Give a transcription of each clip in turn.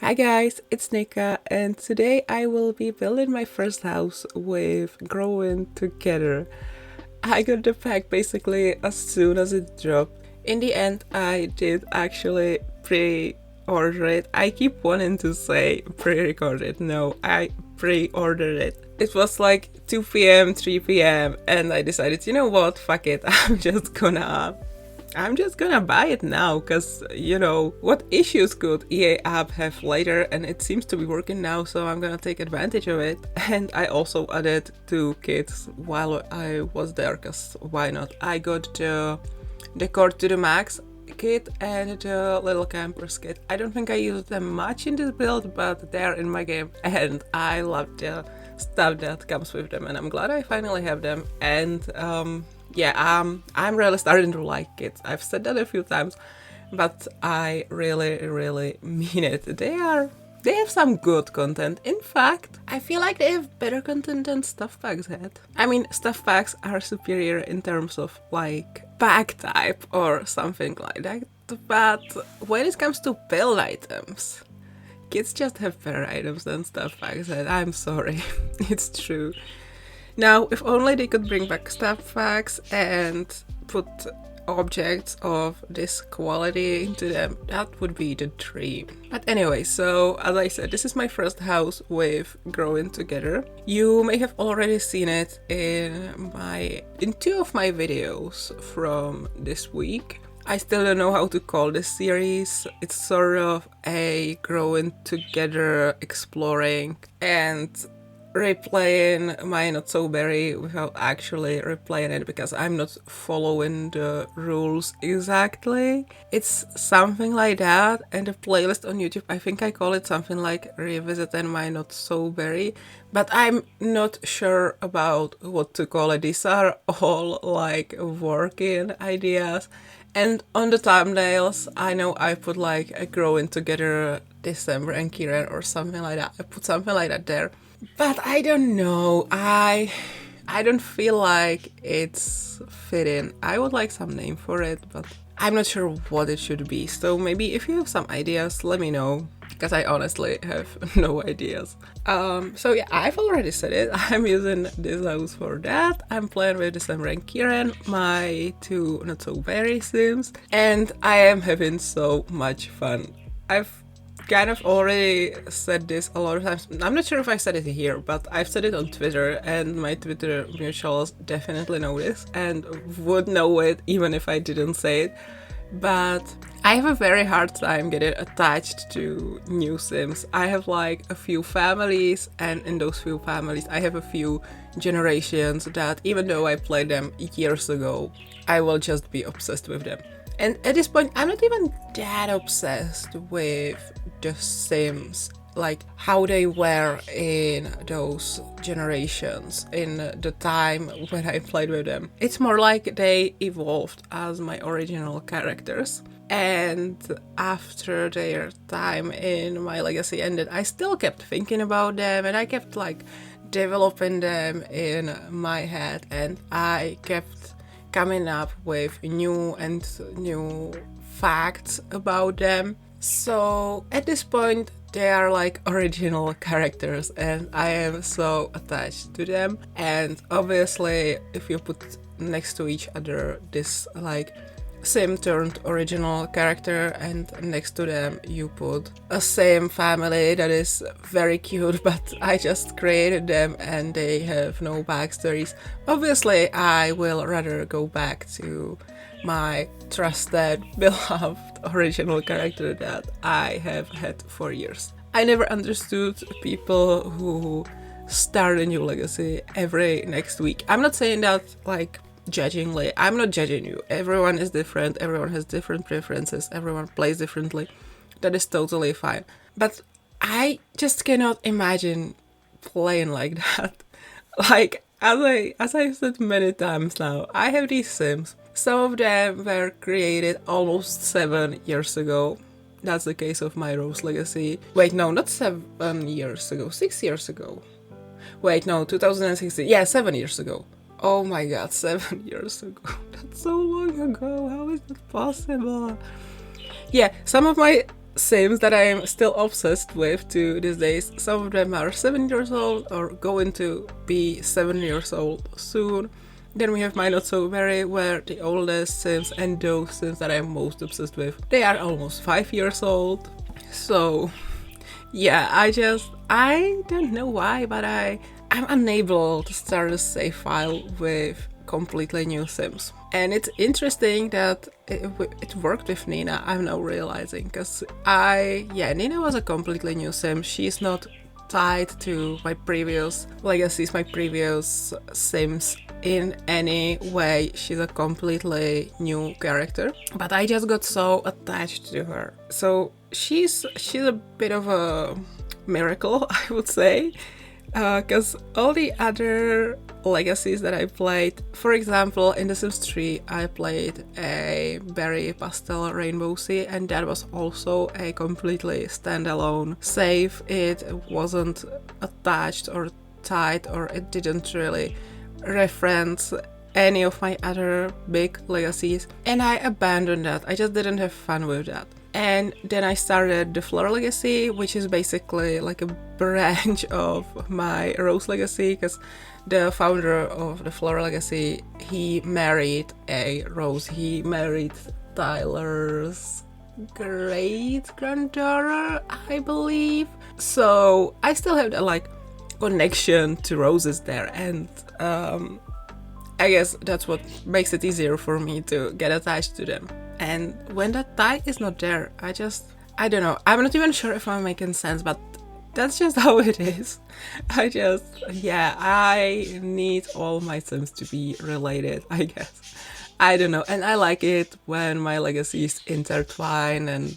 Hi guys, it's Nika, and today I will be building my first house with Growing Together. I got the pack basically as soon as it dropped. In the end, I did actually pre-order it. I keep wanting to say pre-record it. No, I pre-ordered it. It was like 2 p.m, 3 p.m, and I decided, you know what, fuck it, I'm just gonna buy it now, cause you know, what issues could EA app have later, and it seems to be working now, so I'm gonna take advantage of it. And I also added 2 kits while I was there, cause why not? I got the Decor to the Max kit and the Little Campers kit. I don't think I used them much in this build, but they're in my game, and I love the stuff that comes with them, and I'm glad I finally have them. And I'm really starting to like it. I've said that a few times, but I really mean it. They have some good content. In fact, I feel like they have better content than stuff packs had. I mean, stuff packs are superior in terms of like pack type or something like that, but when it comes to build items, kids just have better items than stuff packs had. I'm sorry, it's true. Now, if only they could bring back stuff packs and put objects of this quality into them, that would be the dream. But anyway, so as I said, this is my first house with Growing Together. You may have already seen it in 2 of my videos from this week. I still don't know how to call this series. It's sort of a Growing Together, exploring and replaying my Not So Berry without actually replaying it, because I'm not following the rules exactly. It's something like that, and the playlist on YouTube, I think I call it something like Revisiting My Not So Berry, but I'm not sure about what to call it. These are all like working ideas, and on the thumbnails I know I put like a Growing Together December and Kieran or something like that. I put something like that there. But I don't know, I don't feel like it's fitting. I would like some name for it, but I'm not sure what it should be. So maybe if you have some ideas, let me know, because I honestly have no ideas. So yeah, I've already said it. I'm using this house for that. I'm playing with December and Kieran, my 2 Not So Berry sims, and I am having so much fun. I've kind of already said this a lot of times. I'm not sure if I said it here, but I've said it on Twitter, and my Twitter mutuals definitely know this and would know it even if I didn't say it. But I have a very hard time getting attached to new sims. I have like a few families, and in those few families I have a few generations that even though I played them years ago, I will just be obsessed with them. And at this point, I'm not even that obsessed with the Sims, like how they were in those generations, in the time when I played with them. It's more like they evolved as my original characters. And after their time in my legacy ended, I still kept thinking about them, and I kept like developing them in my head, and I kept coming up with new facts about them. So at this point they are like original characters, and I am so attached to them. And obviously if you put next to each other this like sim turned original character, and next to them you put a same family that is very cute, but I just created them and they have no backstories, obviously I will rather go back to my trusted, beloved original character that I have had for years. I never understood people who start a new legacy every next week. I'm not saying that like judgingly. I'm not judging you. Everyone is different. Everyone has different preferences. Everyone plays differently. That is totally fine. But I just cannot imagine playing like that. Like, as I said many times now, I have these sims. Some of them were created almost 7 years ago. That's the case of my Rose Legacy. Wait, no, not 7 years ago. 6 years ago. Wait, no, 2016. Yeah, 7 years ago. Oh my god, 7 years ago. That's so long ago. How is that possible? Yeah, some of my Sims that I'm still obsessed with to these days. Some of them are 7 years old or going to be 7 years old soon. Then we have my Not So Very, where the oldest Sims and those Sims that I'm most obsessed with, they are almost 5 years old. So yeah, I don't know why, but I'm unable to start a save file with completely new Sims. And it's interesting that it worked with Nina, I'm now realizing, because Nina was a completely new Sim. She's not tied to my previous legacies, my previous Sims in any way. She's a completely new character, but I just got so attached to her. So she's a bit of a miracle, I would say, because all the other legacies that I played, for example, in The Sims 3, I played a berry pastel rainbow sea, and that was also a completely standalone save. It wasn't attached or tied, or it didn't really reference any of my other big legacies, and I abandoned that. I just didn't have fun with that. And then I started the Flower Legacy, which is basically like a branch of my Rose Legacy, because the founder of the Flower Legacy, he married a Rose. He married Tyler's great-granddaughter, I believe. So I still have that like connection to roses there, and I guess that's what makes it easier for me to get attached to them. And when that tie is not there, I don't know. I'm not even sure if I'm making sense, but that's just how it is. I need all my Sims to be related, I guess. I don't know. And I like it when my legacies intertwine, and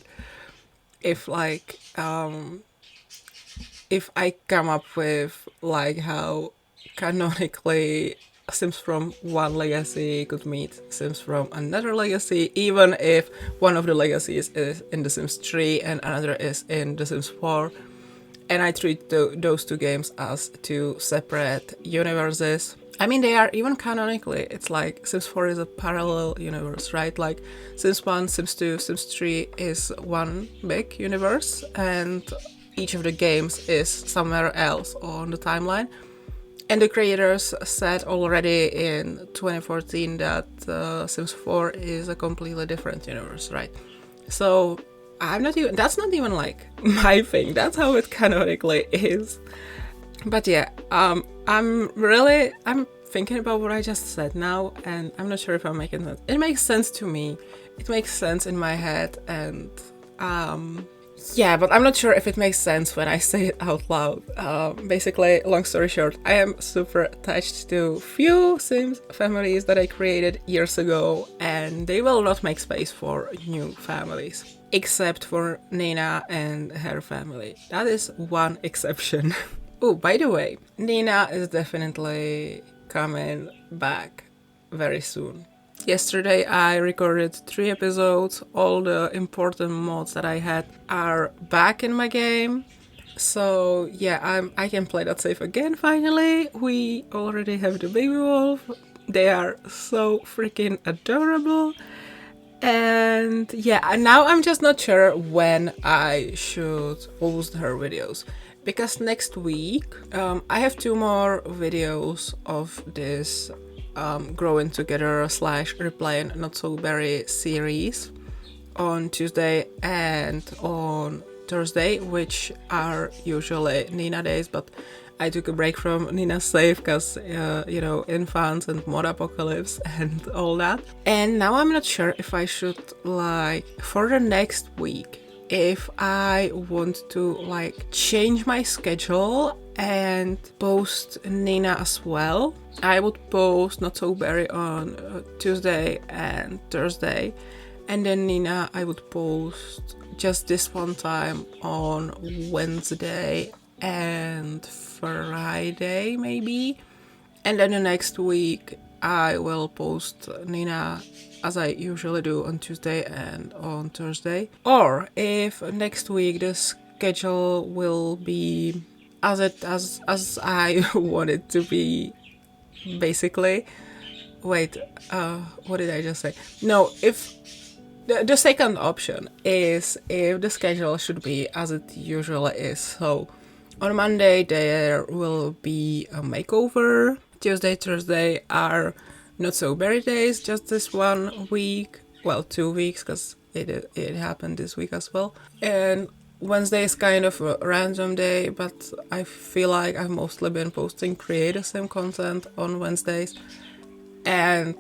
if like, if I come up with like how canonically Sims from one legacy could meet Sims from another legacy, even if one of the legacies is in The Sims 3 and another is in The Sims 4. And I treat those two games as two separate universes. I mean, they are even canonically. It's like Sims 4 is a parallel universe, right? Like Sims 1, Sims 2, Sims 3 is one big universe, and each of the games is somewhere else on the timeline. And the creators said already in 2014 that Sims 4 is a completely different universe, right? So that's not even like my thing. That's how it canonically is. But yeah, I'm thinking about what I just said now, and I'm not sure if I'm making sense. It makes sense to me. It makes sense in my head, and yeah, but I'm not sure if it makes sense when I say it out loud. Basically, long story short, I am super attached to few Sims families that I created years ago, and they will not make space for new families, except for Nina and her family. That is one exception. Oh, by the way, Nina is definitely coming back very soon. Yesterday I recorded 3 episodes. All the important mods that I had are back in my game. So yeah, I can play that save again finally. We already have the baby wolf. They are so freaking adorable. And yeah, now I'm just not sure when I should post her videos. Because next week I have 2 more videos of this growing together / replaying Not So Berry series on Tuesday and on Thursday, which are usually Nina days, but I took a break from Nina's save because, infants and mod apocalypse and all that. And now I'm not sure if I should, like, for the next week, if I want to, like, change my schedule and post Nina as well. I would post Not So Berry on Tuesday and Thursday, and then Nina I would post just this one time on Wednesday and Friday maybe, and then the next week I will post Nina as I usually do on Tuesday and on Thursday. Or if next week the schedule will be as I want it to be, basically. Wait, what did I just say? No, if The second option is if the schedule should be as it usually is. So on Monday there will be a makeover. Tuesday, Thursday are not so berry days, just this 1 week. Well, 2 weeks, because it happened this week as well. And Wednesday is kind of a random day, but I feel like I've mostly been posting creative sim content on Wednesdays. And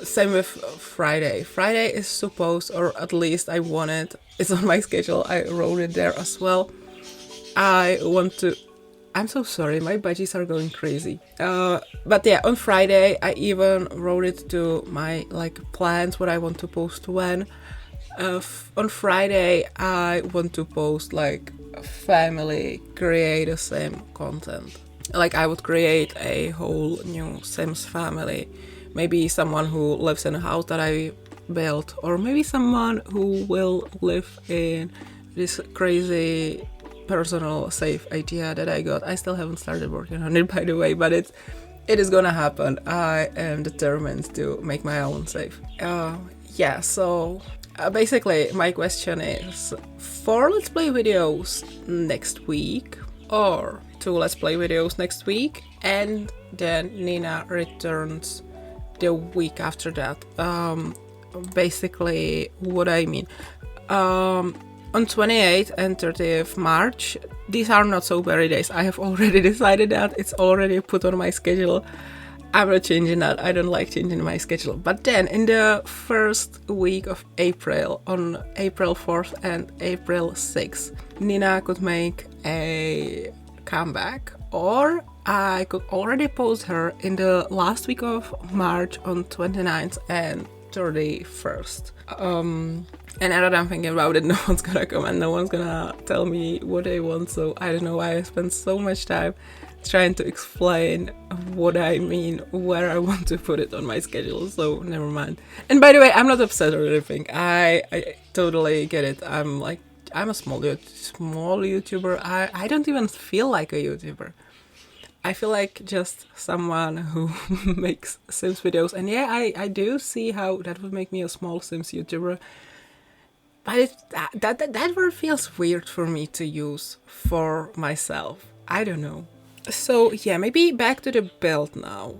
same with Friday. Friday is supposed, or at least I want it, it's on my schedule, I wrote it there as well. I want to, I'm so sorry, my budgies are going crazy. But yeah, on Friday I even wrote it to my like plans, what I want to post when. On Friday I want to post like family creative sim content. Like I would create a whole new Sims family. Maybe someone who lives in a house that I built, or maybe someone who will live in this crazy personal safe idea that I got. I still haven't started working on it, by the way, but it is gonna happen. I am determined to make my own safe. Yeah, so basically my question is 4 Let's Play videos next week, or 2 Let's Play videos next week, and then Nina returns the week after that. Basically what I mean, on 28th and 30th March, these are not so berry days. I have already decided that, it's already put on my schedule. I'm not changing that, I don't like changing my schedule. But then in the first week of April, on April 4th and April 6th, Nina could make a comeback, or I could already post her in the last week of March on 29th and 31st. And now that I'm thinking about it, no one's gonna come and no one's gonna tell me what they want, so I don't know why I spent so much time trying to explain what I mean, where I want to put it on my schedule, so never mind. And by the way, I'm not upset or anything, I totally get it. I'm a small YouTuber. I don't even feel like a YouTuber. I feel like just someone who makes Sims videos. And yeah, I do see how that would make me a small Sims YouTuber. But that word feels weird for me to use for myself. I don't know. So yeah, maybe back to the build now.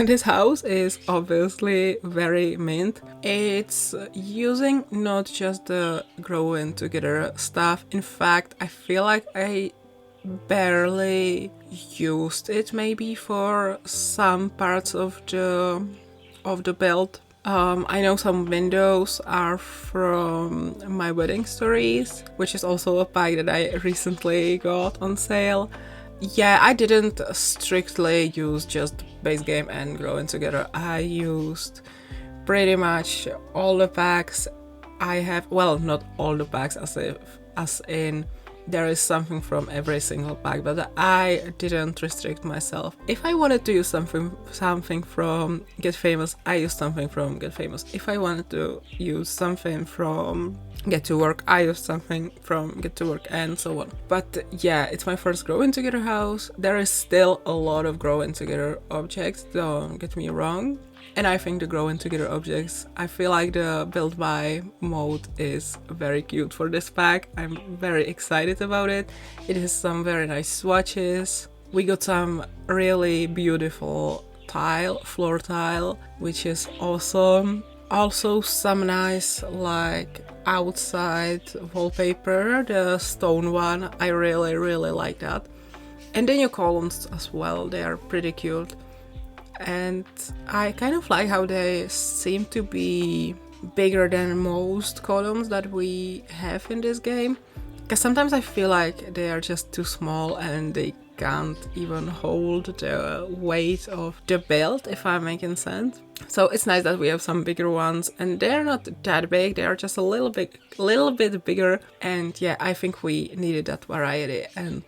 This house is obviously very mint. It's using not just the growing together stuff. In fact, I feel like I barely used it maybe for some parts of the build. I know some windows are from my wedding stories, which is also a pack that I recently got on sale. Yeah, I didn't strictly use just base game and growing together. I used pretty much all the packs I have. Well, not all the packs as in there is something from every single pack, but I didn't restrict myself. If I wanted to use something from Get Famous, I used something from Get Famous. If I wanted to use something from Get to Work, I used something from Get to Work, and so on. But yeah, it's my first growing together house. There is still a lot of growing together objects, don't get me wrong. And I think the growing together objects, I feel like the build by mode is very cute for this pack. I'm very excited about it. It has some very nice swatches. We got some really beautiful floor tile, which is awesome. Also some nice like outside wallpaper, the stone one. I really like that. And the new columns as well, they are pretty cute. And I kind of like how they seem to be bigger than most columns that we have in this game, because sometimes I feel like they are just too small and they can't even hold the weight of the build, if I'm making sense. So it's nice that we have some bigger ones, and they're not that big, they are just a little bit bigger. And yeah, I think we needed that variety. And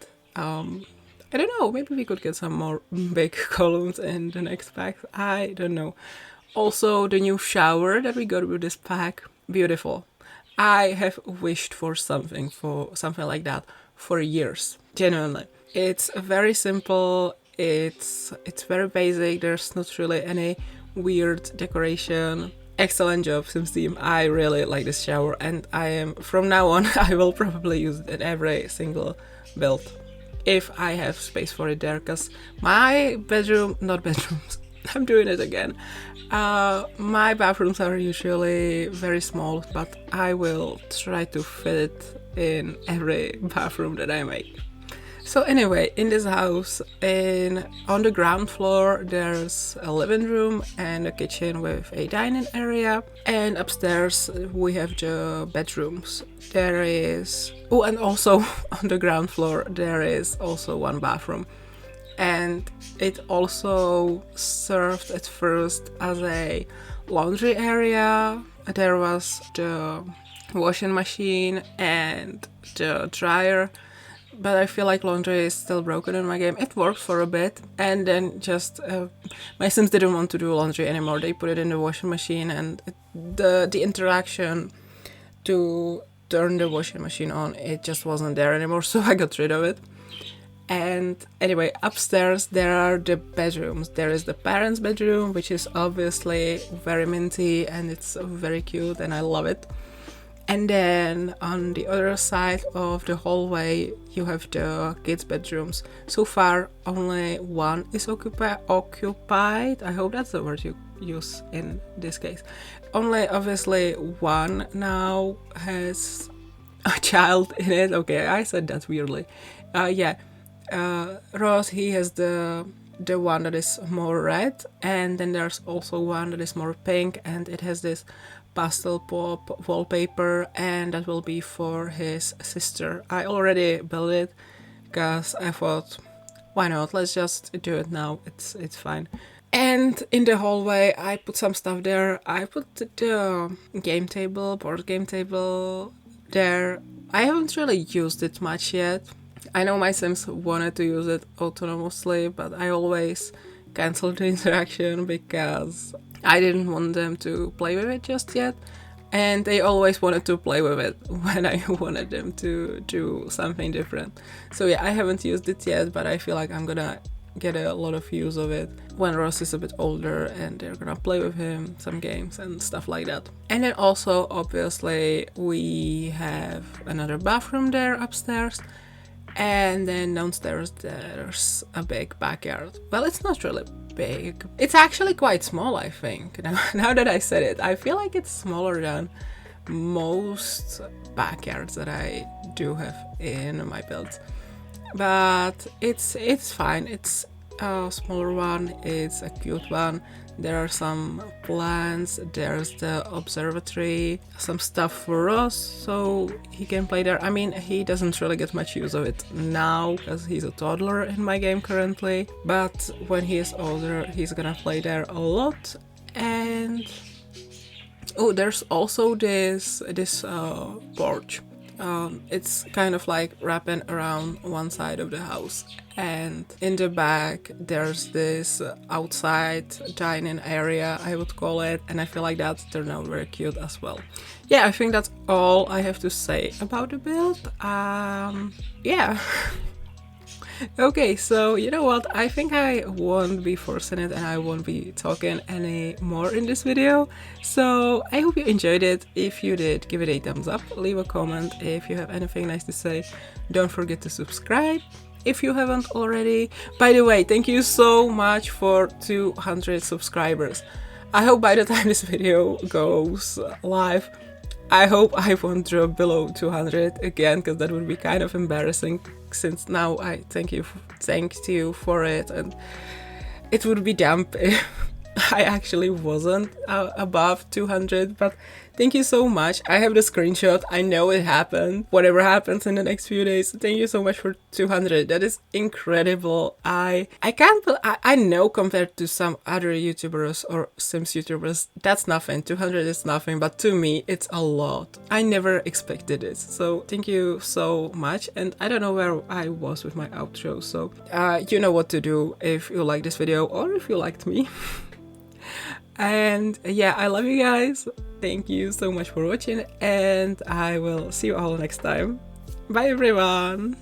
I don't know, maybe we could get some more big columns in the next pack. I don't know. Also, the new shower that we got with this pack, beautiful. I have wished for something like that for years, genuinely. It's very simple, it's very basic, there's not really any weird decoration. excellent job, Sims team. I really like this shower, and from now on I will probably use it in every single build if I have space for it there, because my not bedrooms, I'm doing it again. My bathrooms are usually very small, but I will try to fit it in every bathroom that I make. So anyway, in this house, on the ground floor, there's a living room and a kitchen with a dining area, and upstairs we have the bedrooms. There is, oh, and also on the ground floor there is also one bathroom, and it also served at first as a laundry area. There was the washing machine and the dryer, but I feel like laundry is still broken in my game. It worked for a bit, and then just my Sims didn't want to do laundry anymore. They put it in the washing machine, and the interaction to turn the washing machine on, it just wasn't there anymore, so I got rid of it. And anyway, upstairs there are the bedrooms. There is the parents' bedroom, which is obviously very minty and it's very cute and I love it. And then on the other side of the hallway you have the kids' bedrooms. So far only one is occupied. I hope that's the word you use in this case. Only obviously one now has a child in it. Okay, I said that weirdly. Ross, he has the one that is more red, and then there's also one that is more pink, and it has this pastel pop wallpaper, and that will be for his sister. I already built it because I thought, why not, let's just do it now, it's fine. And in the hallway I put some stuff there. I put the board game table there. I haven't really used it much yet. I know my Sims wanted to use it autonomously, but I always canceled the interaction because I didn't want them to play with it just yet, and they always wanted to play with it when I wanted them to do something different. So yeah, I haven't used it yet, but I feel like I'm gonna get a lot of use of it when Ross is a bit older and they're gonna play with him some games and stuff like that. And then also obviously we have another bathroom there upstairs, and then downstairs there's a big backyard. Well, it's not really big. It's actually quite small, I think. Now that I said it, I feel like it's smaller than most backyards that I do have in my builds. But it's fine. It's a smaller one. It's a cute one. There are some plants, there's the observatory, some stuff for us so he can play there. I mean, he doesn't really get much use of it now because he's a toddler in my game currently, but when he is older he's gonna play there a lot. And oh, there's also this porch. It's kind of like wrapping around one side of the house, and in the back there's this outside dining area, I would call it, and I feel like that turned out very cute as well. Yeah, I think that's all I have to say about the build. Yeah. Okay, so you know what, I think I won't be forcing it and I won't be talking any more in this video. So I hope you enjoyed it. If you did, give it a thumbs up, leave a comment if you have anything nice to say. Don't forget to subscribe if you haven't already. By the way, thank you so much for 200 subscribers. I hope by the time this video goes live, I hope I won't drop below 200 again, because that would be kind of embarrassing, since now I thank you for it, and it would be dumb if I actually wasn't above 200, but thank you so much. I have the screenshot, I know it happened. Whatever happens in the next few days, thank you so much for 200. That is incredible. I know compared to some other YouTubers or Sims YouTubers, that's nothing. 200 is nothing, but to me it's a lot. I never expected it, so thank you so much. And I don't know where I was with my outro, so you know what to do if you like this video or if you liked me. And yeah, I love you guys. Thank you so much for watching, and I will see you all next time. Bye everyone.